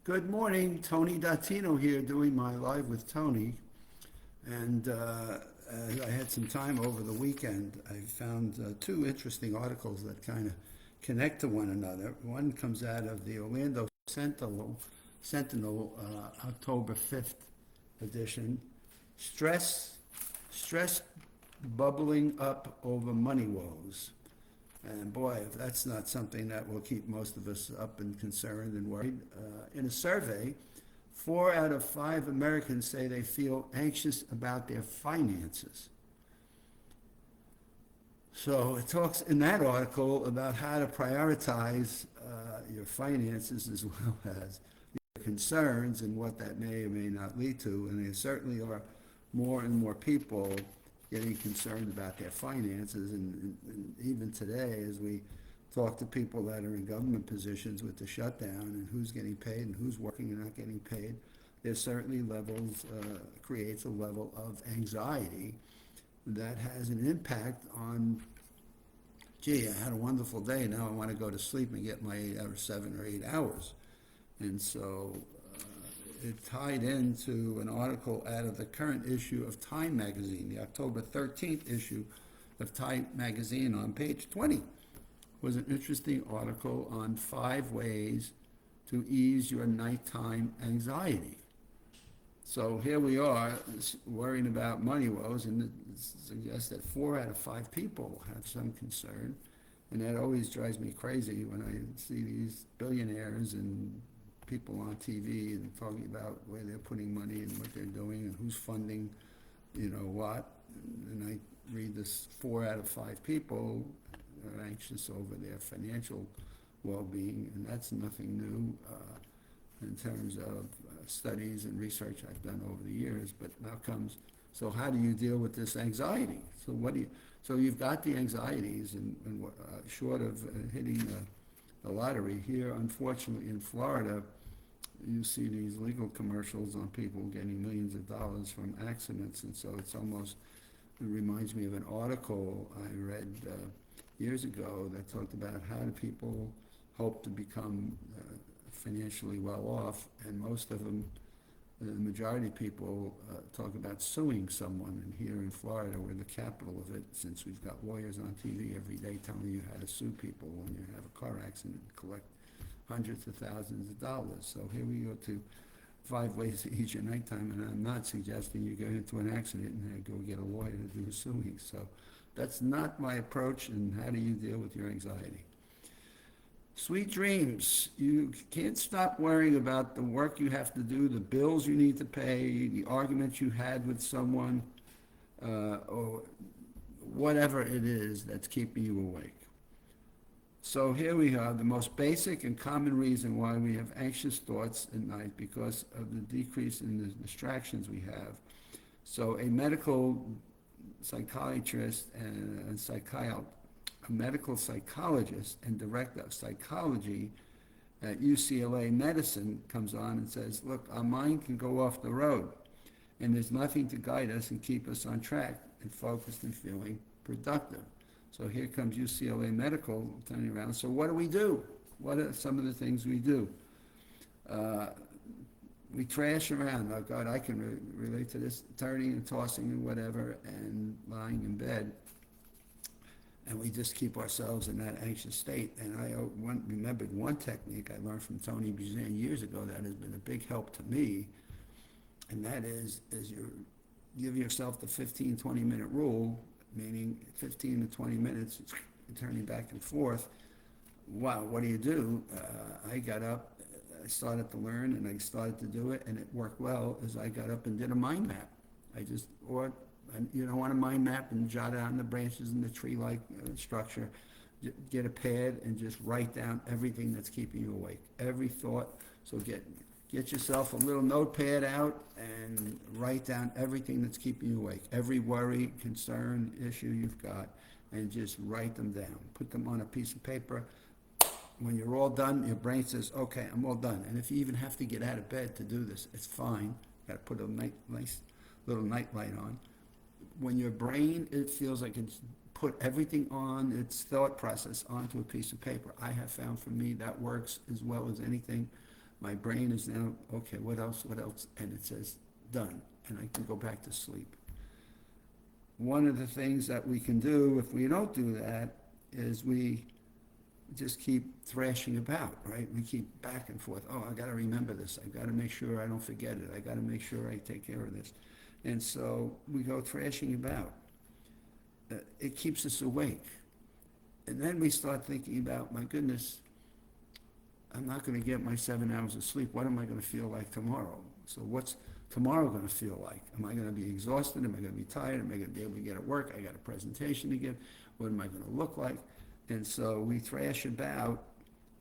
Good morning, Tony Dattino here, doing my Live with Tony. And as I had some time over the weekend, I found two interesting articles that kind of connect to one another. One comes out of the Orlando Sentinel, October 5th edition. Stress, stress bubbling up over money woes. And boy, if that's not something that will keep most of us up and concerned and worried. In a survey, 4 out of 5 Americans say they feel anxious about their finances. So it talks in that article about how to prioritize your finances as well as your concerns and what that may or may not lead to. And there certainly are more and more people getting concerned about their finances. And even today, as we talk to people that are in government positions with the shutdown and who's getting paid and who's working and not getting paid, there certainly creates a level of anxiety that has an impact on, gee, I had a wonderful day. Now I want to go to sleep and get my 7 or 8 hours. And so it tied into an article out of the current issue of Time magazine, the October 13th issue of Time magazine. On page 20 was an interesting article on 5 ways to ease your nighttime anxiety. So here we are worrying about money woes, and it suggests that 4 out of 5 people have some concern. And that always drives me crazy when I see these billionaires and people on TV and talking about where they're putting money and what they're doing and who's funding, what. And I read this: 4 out of 5 people are anxious over their financial well-being, and that's nothing new in terms of studies and research I've done over the years. But now comes, so how do you deal with this anxiety? So you've got the anxieties, and short of hitting the lottery here, unfortunately in Florida, you see these legal commercials on people getting millions of dollars from accidents, and so it reminds me of an article I read years ago that talked about how do people hope to become financially well off, and most of them, the majority of people, talk about suing someone. And here in Florida, we're the capital of it, since we've got lawyers on TV every day telling you how to sue people when you have a car accident and collect hundreds of thousands of dollars. So here we go to 5 ways to ease your nighttime, and I'm not suggesting you get into an accident and go get a lawyer to do suing. So that's not my approach. And how do you deal with your anxiety? Sweet dreams. You can't stop worrying about the work you have to do, the bills you need to pay, the arguments you had with someone, or whatever it is that's keeping you awake. So here we are, the most basic and common reason why we have anxious thoughts at night, because of the decrease in the distractions we have. So a medical psychiatrist and a medical psychologist and director of psychology at UCLA Medicine comes on and says, look, our mind can go off the road, and there's nothing to guide us and keep us on track and focused and feeling productive. So here comes UCLA Medical turning around. So what do we do? What are some of the things we do? We trash around. Oh God, I can relate to this, turning and tossing and whatever, and lying in bed. And we just keep ourselves in that anxious state. And I remembered one technique I learned from Tony Buzan years ago that has been a big help to me, and that is you give yourself the 15, 20-minute rule, meaning 15 to 20 minutes, turning back and forth. Wow, what do? I got up, I started to learn, and I started to do it, and it worked well as I got up and did a mind map. And you don't want a mind map and jot down the branches in the tree-like structure. Get a pad and just write down everything that's keeping you awake, every thought. So get yourself a little notepad out and write down everything that's keeping you awake, every worry, concern, issue you've got, and just write them down. Put them on a piece of paper. When you're all done, your brain says, okay, I'm all done. And if you even have to get out of bed to do this, it's fine. Got to put a nice little night light on. When your brain, it feels like it's put everything on its thought process onto a piece of paper. I have found for me that works as well as anything. My brain is now, okay, what else, and it says done, and I can go back to sleep. One of the things that we can do if we don't do that is we just keep thrashing about, right? We keep back and forth. Oh, I got to remember this. I got to make sure I don't forget it. I got to make sure I take care of this. And so we go thrashing about. It keeps us awake. And then we start thinking about, my goodness, I'm not going to get my 7 hours of sleep. What am I going to feel like tomorrow? So what's tomorrow going to feel like? Am I going to be exhausted? Am I going to be tired? Am I going to be able to get at work? I got a presentation to give. What am I going to look like? And so we thrash about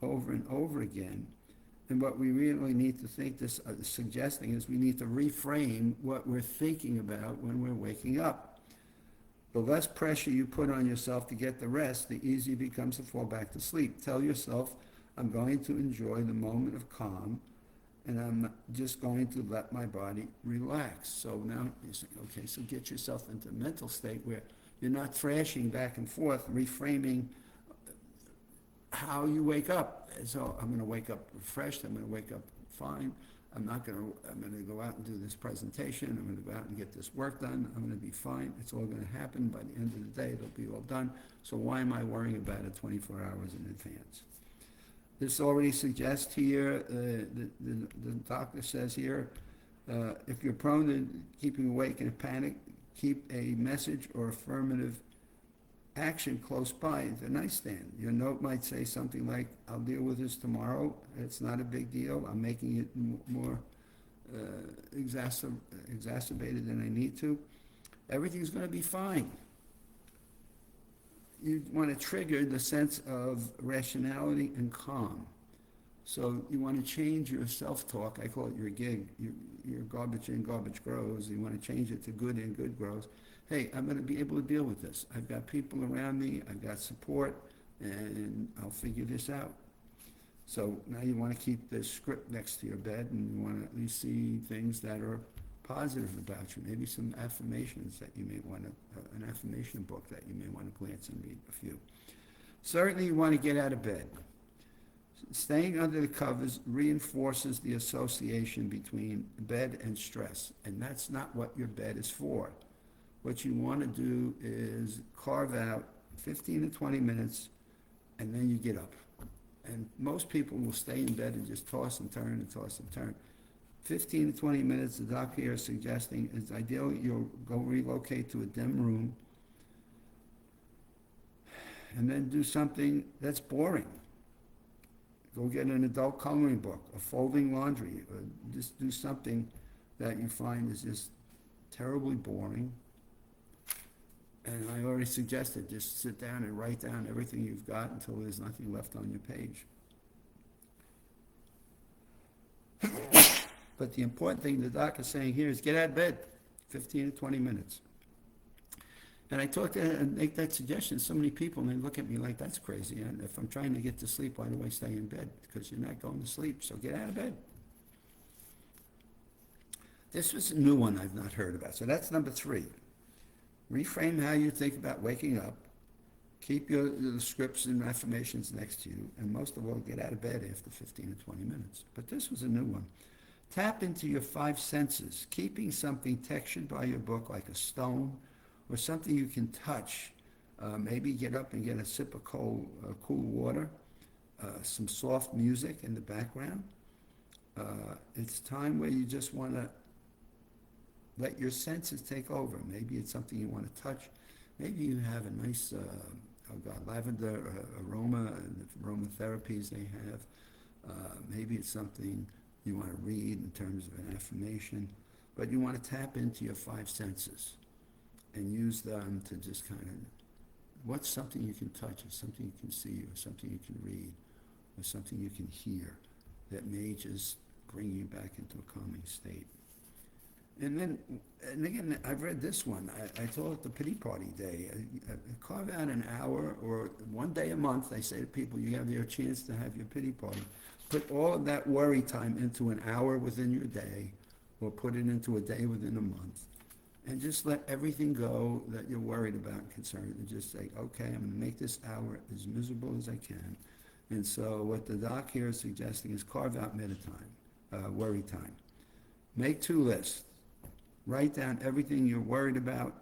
over and over again. And what we really need to think, this suggesting, is we need to reframe what we're thinking about when we're waking up. The less pressure you put on yourself to get the rest, the easier it becomes to fall back to sleep. Tell yourself, I'm going to enjoy the moment of calm, and I'm just going to let my body relax. So now you say, okay, so get yourself into a mental state where you're not thrashing back and forth, reframing how you wake up. So I'm going to wake up refreshed. I'm going to wake up fine. I'm going to go out and do this presentation. I'm going to go out and get this work done. I'm going to be fine. It's all going to happen. By the end of the day, it'll be all done. So why am I worrying about it 24 hours in advance? This already suggests here, the doctor says here, if you're prone to keeping awake in a panic, keep a message or affirmative action close by the nightstand. Your note might say something like, I'll deal with this tomorrow. It's not a big deal. I'm making it more exacerbated than I need to. Everything's going to be fine. You want to trigger the sense of rationality and calm. So you want to change your self-talk. I call it your gig. Your garbage in, garbage grows. You want to change it to good in, good grows. Hey, I'm going to be able to deal with this. I've got people around me. I've got support, and I'll figure this out. So now you want to keep this script next to your bed, and you want to at least see things that are positive about you. Maybe some affirmations that you may want to, an affirmation book that you may want to glance and read a few. Certainly you want to get out of bed. Staying under the covers reinforces the association between bed and stress, and that's not what your bed is for. What you want to do is carve out 15 to 20 minutes, and then you get up. And most people will stay in bed and just toss and turn and toss and turn. 15 to 20 minutes, the doctor here is suggesting, is ideal. You'll go relocate to a dim room and then do something that's boring. Go get an adult coloring book, or folding laundry, or just do something that you find is just terribly boring. And I already suggested, just sit down and write down everything you've got until there's nothing left on your page. But the important thing the doc is saying here is get out of bed, 15 to 20 minutes. And I talk to and make that suggestion. So many people, and they look at me like, that's crazy. And if I'm trying to get to sleep, why do I stay in bed? Because you're not going to sleep, so get out of bed. This was a new one I've not heard about. So that's number 3. Reframe how you think about waking up. Keep your scripts and affirmations next to you. And most of all, get out of bed after 15 to 20 minutes. But this was a new one. Tap into your 5 senses, keeping something textured by your book like a stone or something you can touch. Maybe get up and get a sip of cool water, some soft music in the background. It's time where you just want to let your senses take over. Maybe it's something you want to touch. Maybe you have a nice lavender aroma and the aromatherapies they have. Maybe it's something you want to read in terms of an affirmation. But you want to tap into your 5 senses and use them to just kind of, what's something you can touch, or something you can see, or something you can read, or something you can hear that may just bring you back into a calming state. And again, I've read this one. I call it the pity party day. Carve out an hour or one day a month. I say to people, you have your chance to have your pity party. Put all of that worry time into an hour within your day, or put it into a day within a month. And just let everything go that you're worried about and concerned, and just say, okay, I'm going to make this hour as miserable as I can, And so what the doc here is suggesting is carve out worry time. Make 2 lists. Write down everything you're worried about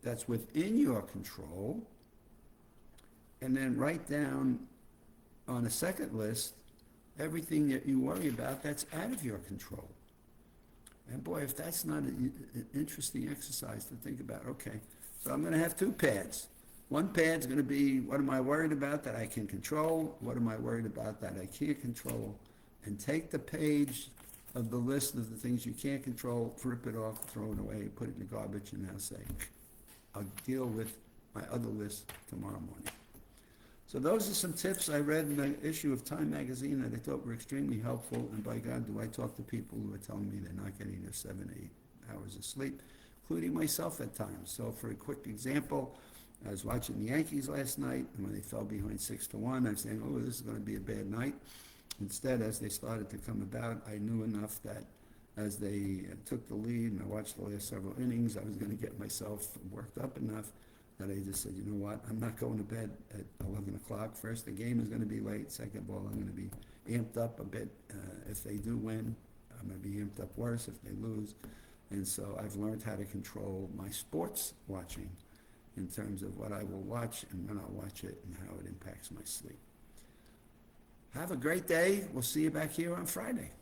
that's within your control, and then write down on a second list everything that you worry about that's out of your control. And boy, if that's not an interesting exercise to think about, okay, so I'm going to have 2 pads. One pad's going to be, what am I worried about that I can control? What am I worried about that I can't control? And take the page of the list of the things you can't control, rip it off, throw it away, put it in the garbage, and now say, I'll deal with my other list tomorrow morning. So those are some tips I read in the issue of Time magazine that I thought were extremely helpful, and by God, do I talk to people who are telling me they're not getting their 7 to 8 hours of sleep, including myself at times. So for a quick example, I was watching the Yankees last night, and when they fell behind 6-1, I was saying, oh, this is going to be a bad night. Instead, as they started to come about, I knew enough that as they took the lead, and I watched the last several innings, I was going to get myself worked up enough that I just said, you know what, I'm not going to bed at 11 o'clock. First, the game is going to be late. Second of all, I'm going to be amped up a bit. If they do win, I'm going to be amped up worse if they lose. And so I've learned how to control my sports watching in terms of what I will watch and when I'll watch it and how it impacts my sleep. Have a great day. We'll see you back here on Friday.